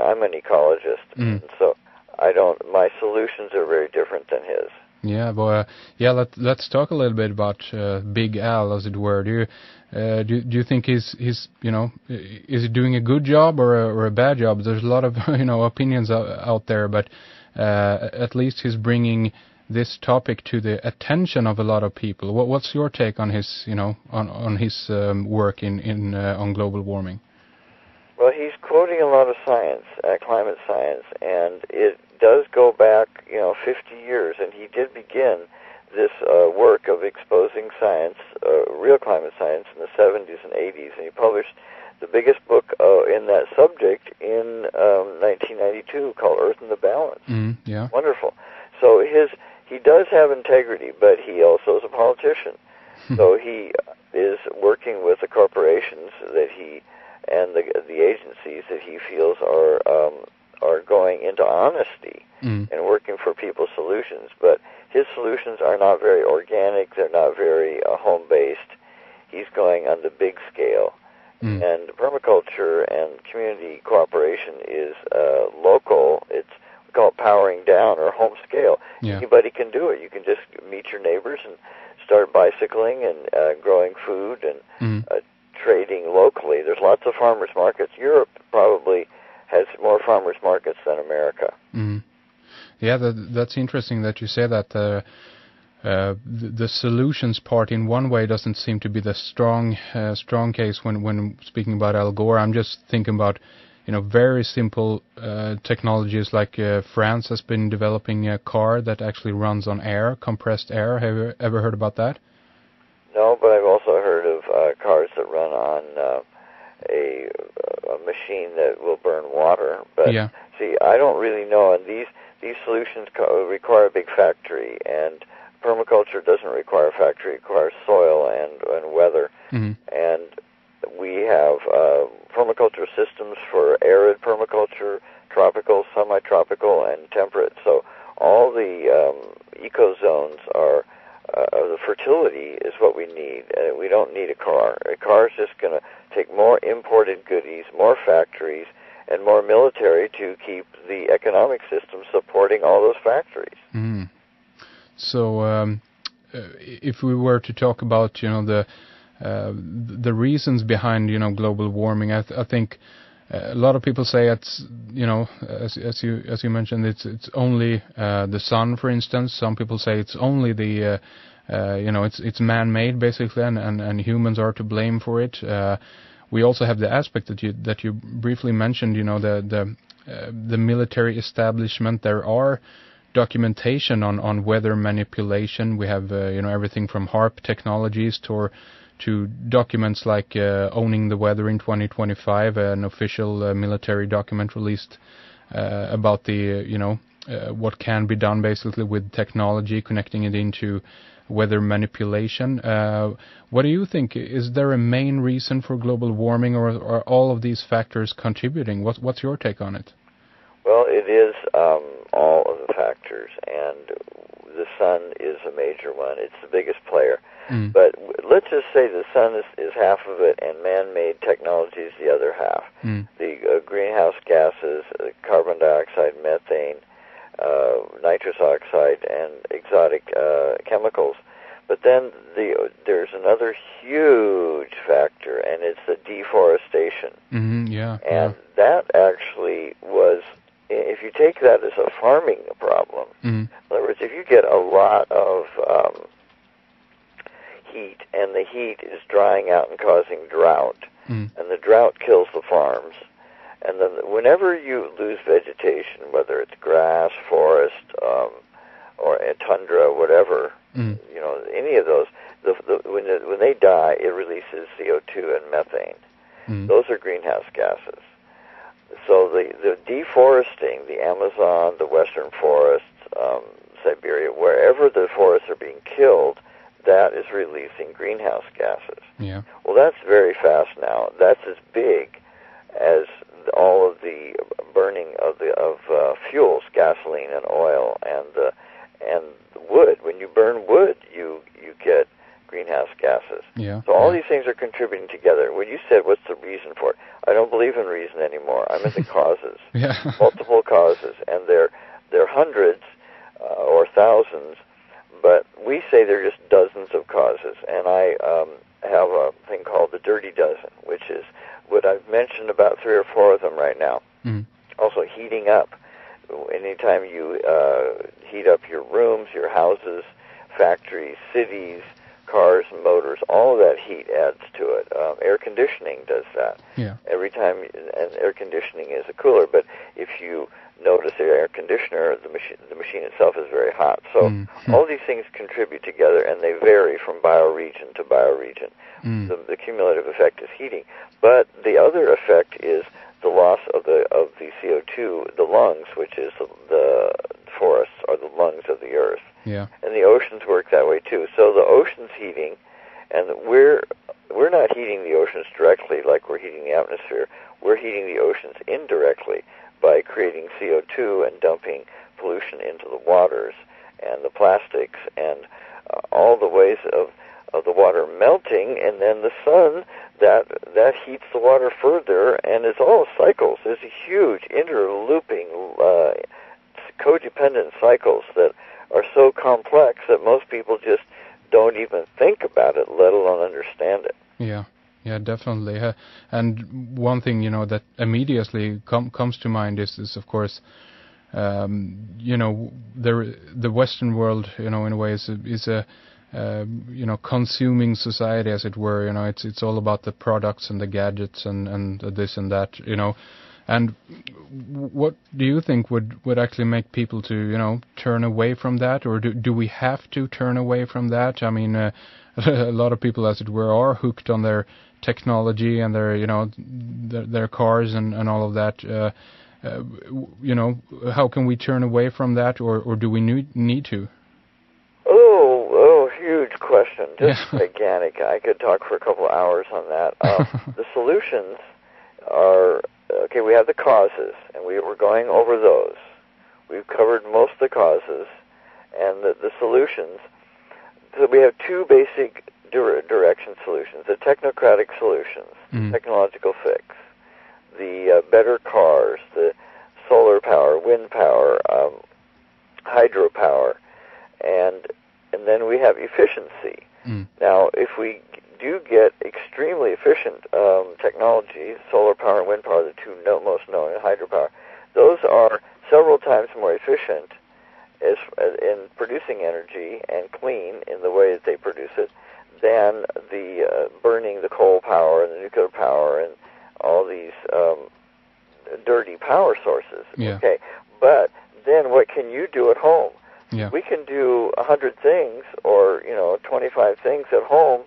I'm an ecologist, and so my solutions are very different than his. Yeah, but let's talk a little bit about Big Al, as it were. Do you think he's is he doing a good job or a bad job? There's a lot of opinions out there, but at least he's bringing this topic to the attention of a lot of people. What's your take on his on his work on global warming? Well, he's quoting a lot of science, climate science, and it does go back, 50 years, and he did begin this work of exposing science, real climate science, in the 70s and 80s, and he published the biggest book in that subject in 1992 called Earth in the Balance. Yeah. Wonderful. So he does have integrity, but he also is a politician. So he is working with the corporations that and the agencies that he feels are going into honesty and working for people's solutions. But his solutions are not very organic. They're not very home-based. He's going on the big scale. And permaculture and community cooperation is local. We call it powering down or home scale. Yeah. Anybody can do it. You can just meet your neighbors and start bicycling and growing food and trading locally. There's lots of farmers markets. Europe probably has more farmers markets than America. Yeah, that's interesting that you say that. The solutions part in one way doesn't seem to be the strong case when speaking about Al Gore. I'm just thinking about very simple technologies like France has been developing a car that actually runs on air, compressed air. Have you ever heard about that? No, but I've also heard of cars that run on a machine that will burn water. But see, I don't really know, and these solutions require a big factory, and permaculture doesn't require a factory. It requires soil and weather. And we have permaculture systems for arid permaculture, tropical, semi-tropical, and temperate. So all the eco-zones are, the fertility is what we need. We don't need a car. A car is just going to take more imported goodies, more factories, and more military to keep the economic system supporting all those factories. So, if we were to talk about, the reasons behind, global warming, I think a lot of people say it's, as you mentioned, it's only the sun, for instance. Some people say it's only the, it's man-made basically, and humans are to blame for it. We also have the aspect that you briefly mentioned, the military establishment. There are documentation on weather manipulation. We have everything from HARP technologies to documents like Owning the Weather in 2025, an official military document released about the what can be done basically with technology, connecting it into weather manipulation. What do you think? Is there a main reason for global warming, or are all of these factors contributing? What's your take on it? Well, it is all of the factors, and the sun is a major one. It's the biggest player. But let's just say the sun is half of it, and man-made technology is the other half. The greenhouse gases, carbon dioxide, methane, nitrous oxide, and exotic chemicals. But then there's another huge factor, and it's the deforestation. And that actually was, if you take that as a farming problem, in other words, if you get a lot of heat, and the heat is drying out and causing drought, and the drought kills the farms, and then whenever you lose vegetation, whether it's grass, forest, or a tundra, whatever, any of those, when they die, it releases CO2 and methane. Those are greenhouse gases. So the deforesting, the Amazon, the western forests, Siberia, wherever the forests are being killed, that is releasing greenhouse gases. Well, that's very fast now. That's as big as all of the burning of fuels, gasoline and oil and wood. When you burn wood, you get greenhouse gases. So all these things are contributing together. When you said, what's the reason for it? I don't believe in reason anymore. I'm at the causes. Yeah. Multiple causes, and they're hundreds or thousands, but we say they're just dozens of causes. And I have a thing called the dirty dozen, which is what I've mentioned, about 3 or 4 of them right now. Mm. Also, heating up. Anytime you heat up your rooms, your houses, factories, cities, cars, motors, all of that heat adds to it. Air conditioning does that. Yeah. Every time, and air conditioning is a cooler, but if you notice the air conditioner, the machine itself is very hot. So all these things contribute together, and they vary from bioregion to bioregion. The cumulative effect is heating, but the other effect is the loss of the CO2, the lungs, which is the forests are the lungs of the earth. Yeah. And the oceans work that way too. So the ocean's heating, and we're not heating the oceans directly like we're heating the atmosphere. We're heating the oceans indirectly by creating CO2 and dumping pollution into the waters and the plastics and all the ways of the water melting, and then the sun that heats the water further, and it's all cycles. There's a huge interlooping, codependent cycles that are so complex that most people just don't even think about it, let alone understand it. Yeah. Yeah, definitely. And one thing, that immediately comes to mind is of course, the Western world, in a way, is a consuming society, as it were. It's all about the products and the gadgets and this and that. And what do you think would actually make people to turn away from that, or do we have to turn away from that? I mean, a lot of people, as it were, are hooked on their technology and their cars and all of that. How can we turn away from that, or do we need to? Oh, huge question. Just gigantic. I could talk for a couple of hours on that. The solutions are, okay, we have the causes, and we're going over those. We've covered most of the causes, and the solutions. So we have 2 basic direction solutions: the technocratic solutions, the technological fix, the better cars, the solar power, wind power, hydropower, and then we have efficiency. Now, if we do get extremely efficient technology, solar power and wind power, the 2 most known, and hydropower, those are several times more efficient in producing energy and clean in the way that they produce it than the burning the coal power and the nuclear power and all these dirty power sources. Yeah. Okay, but then what can you do at home? Yeah. We can do 100 things or 25 things at home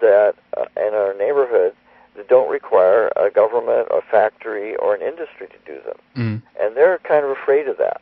that in our neighborhood that don't require a government, a factory, or an industry to do them, and they're kind of afraid of that.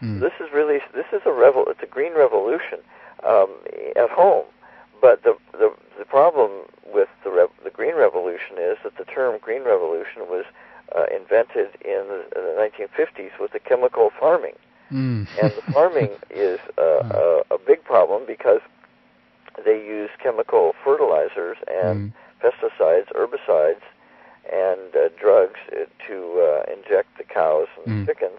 This is it's a green revolution at home, but the problem with the green revolution is that the term green revolution was invented in the 1950s with the chemical farming, and the farming is a big problem because they use chemical fertilizers and pesticides, herbicides, and drugs to inject the cows and chickens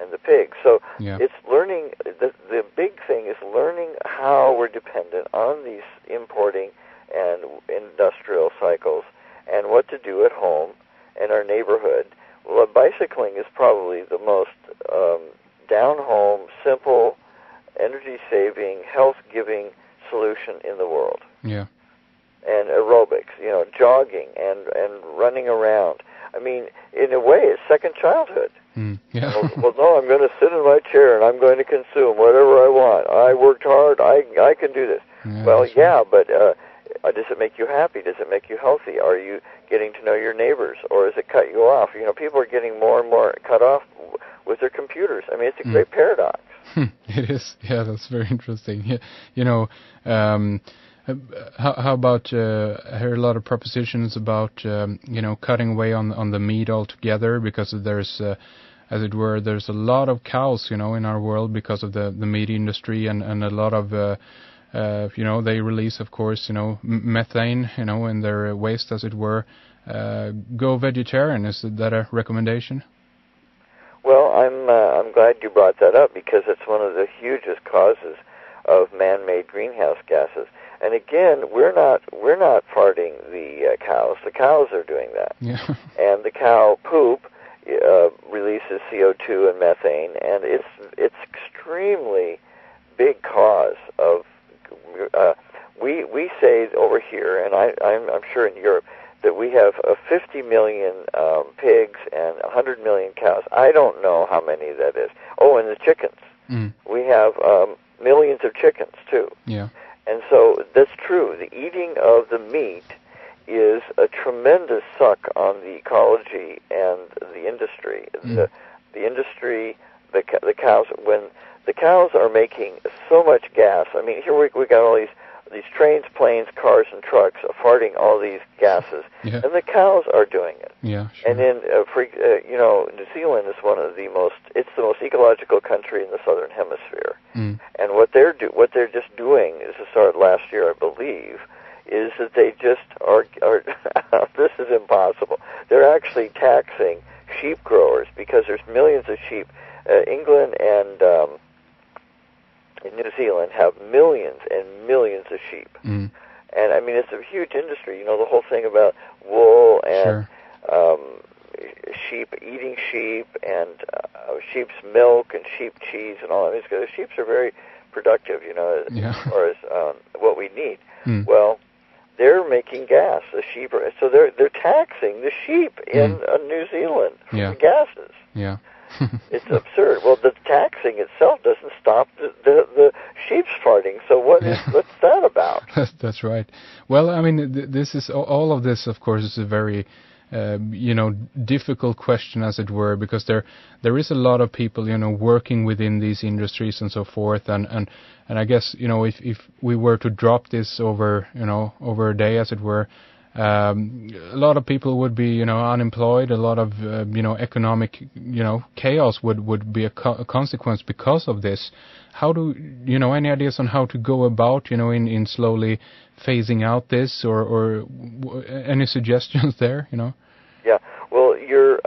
and the pigs. So it's learning, the big thing is learning how we're dependent on these importing and industrial cycles and what to do at home in our neighborhood. Well, bicycling is probably the most down-home, simple, energy-saving, health-giving solution in the world. Yeah. And aerobics, jogging and running around. I mean, in a way, it's second childhood. Yeah. Well, no, I'm going to sit in my chair and I'm going to consume whatever I want. I worked hard. I can do this. Yeah, well, yeah, right. but does it make you happy? Does it make you healthy? Are you getting to know your neighbors, or does it cut you off? People are getting more and more cut off with their computers. I mean, it's a great paradox. It is. Yeah, that's very interesting. How about I hear a lot of propositions about cutting away on the meat altogether, because there's as it were, there's a lot of cows in our world because of the meat industry, and a lot of they release, of course, methane in their waste, as it were, go vegetarian. Is that a recommendation? Well, I'm glad you brought that up because it's one of the hugest causes of man-made greenhouse gases. And again, we're not farting the cows. The cows are doing that. Yeah. And the cow poop releases CO2 and methane, and it's extremely big cause of. We say over here, and I'm sure in Europe, that we have 50 million pigs and 100 million cows. I don't know how many that is. Oh, and the chickens. We have millions of chickens, too. Yeah. And so that's true. The eating of the meat is a tremendous suck on the ecology and the industry. The industry, the cows, when the cows are making so much gas. I mean, here we got all these trains, planes, cars, and trucks farting all these gases, and the cows are doing it. Yeah, sure. And in New Zealand is one of the most. It's the most ecological country in the southern hemisphere. And what they're just doing is to start last year, I believe, is that they just are. This is impossible. They're actually taxing sheep growers because there's millions of sheep. England and in New Zealand have millions and millions of sheep. And I mean, it's a huge industry. You know, the whole thing about wool and sheep, eating sheep, and sheep's milk and sheep cheese and all that. Because sheep are very productive, you know, as far as what we need. Well, they're making gas. The sheep are, so they're taxing the sheep in New Zealand for the gases. Yeah. It's absurd. Well, the taxing itself doesn't stop the sheep's farting. So what's that about? That's right. Well, I mean, this is all of this. Of course, is a very difficult question, as it were, because there is a lot of people, working within these industries and so forth, and I guess, if we were to drop this over a day, as it were. A lot of people would be, unemployed. A lot of, economic, chaos would be a consequence because of this. How do, any ideas on how to go about, in slowly phasing out this, or any suggestions there, Yeah. Well, you're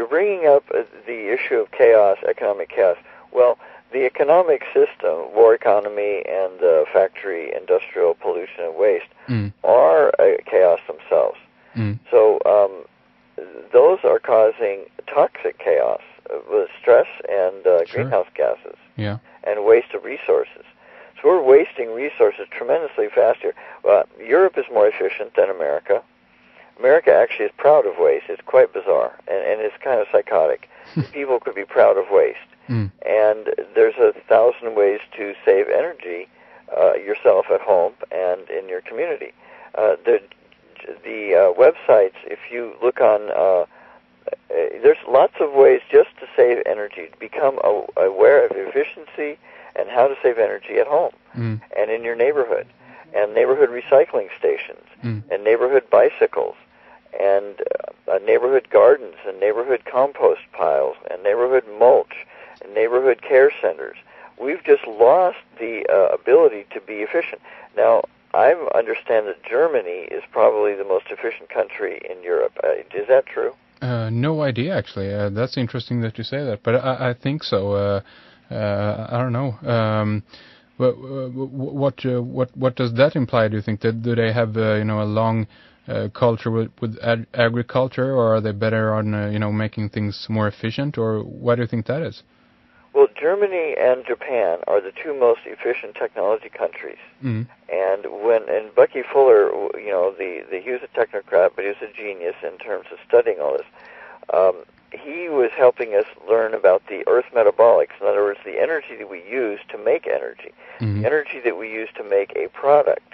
bringing up the issue of chaos, economic chaos. Well, the economic system, war economy, and factory industrial pollution and waste are chaos themselves. So those are causing toxic chaos with stress and greenhouse gases and waste of resources. So we're wasting resources tremendously fast here. Europe is more efficient than America. America actually is proud of waste. It's quite bizarre, and it's kind of psychotic. People could be proud of waste. And there's 1,000 ways to save energy yourself at home and in your community. The websites, if you look on, there's lots of ways just to save energy, to become aware of efficiency and how to save energy at home and in your neighborhood, and neighborhood recycling stations and neighborhood bicycles and neighborhood gardens and neighborhood compost piles and neighborhood mulch and neighborhood care centers. We've just lost the ability to be efficient. Now, I understand that Germany is probably the most efficient country in Europe. Is that true? No idea, actually. That's interesting that you say that, but I think so. I don't know. What does that imply? Do you think that do they have a long culture with agriculture, or are they better on making things more efficient, or what do you think that is? Well, Germany and Japan are the two most efficient technology countries. And Bucky Fuller, he was a technocrat, but he was a genius in terms of studying all this. He was helping us learn about the Earth metabolics. In other words, the energy that we use to make energy, the energy that we use to make a product.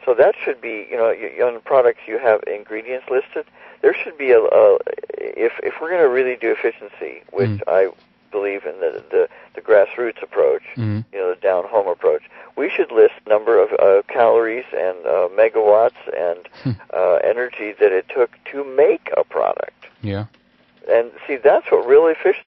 So that should be, on the products you have ingredients listed. There should be if we're going to really do efficiency, which I believe in the grassroots approach, the down home approach, we should list number of calories and megawatts and energy that it took to make a product. Yeah. And see, that's what real efficiency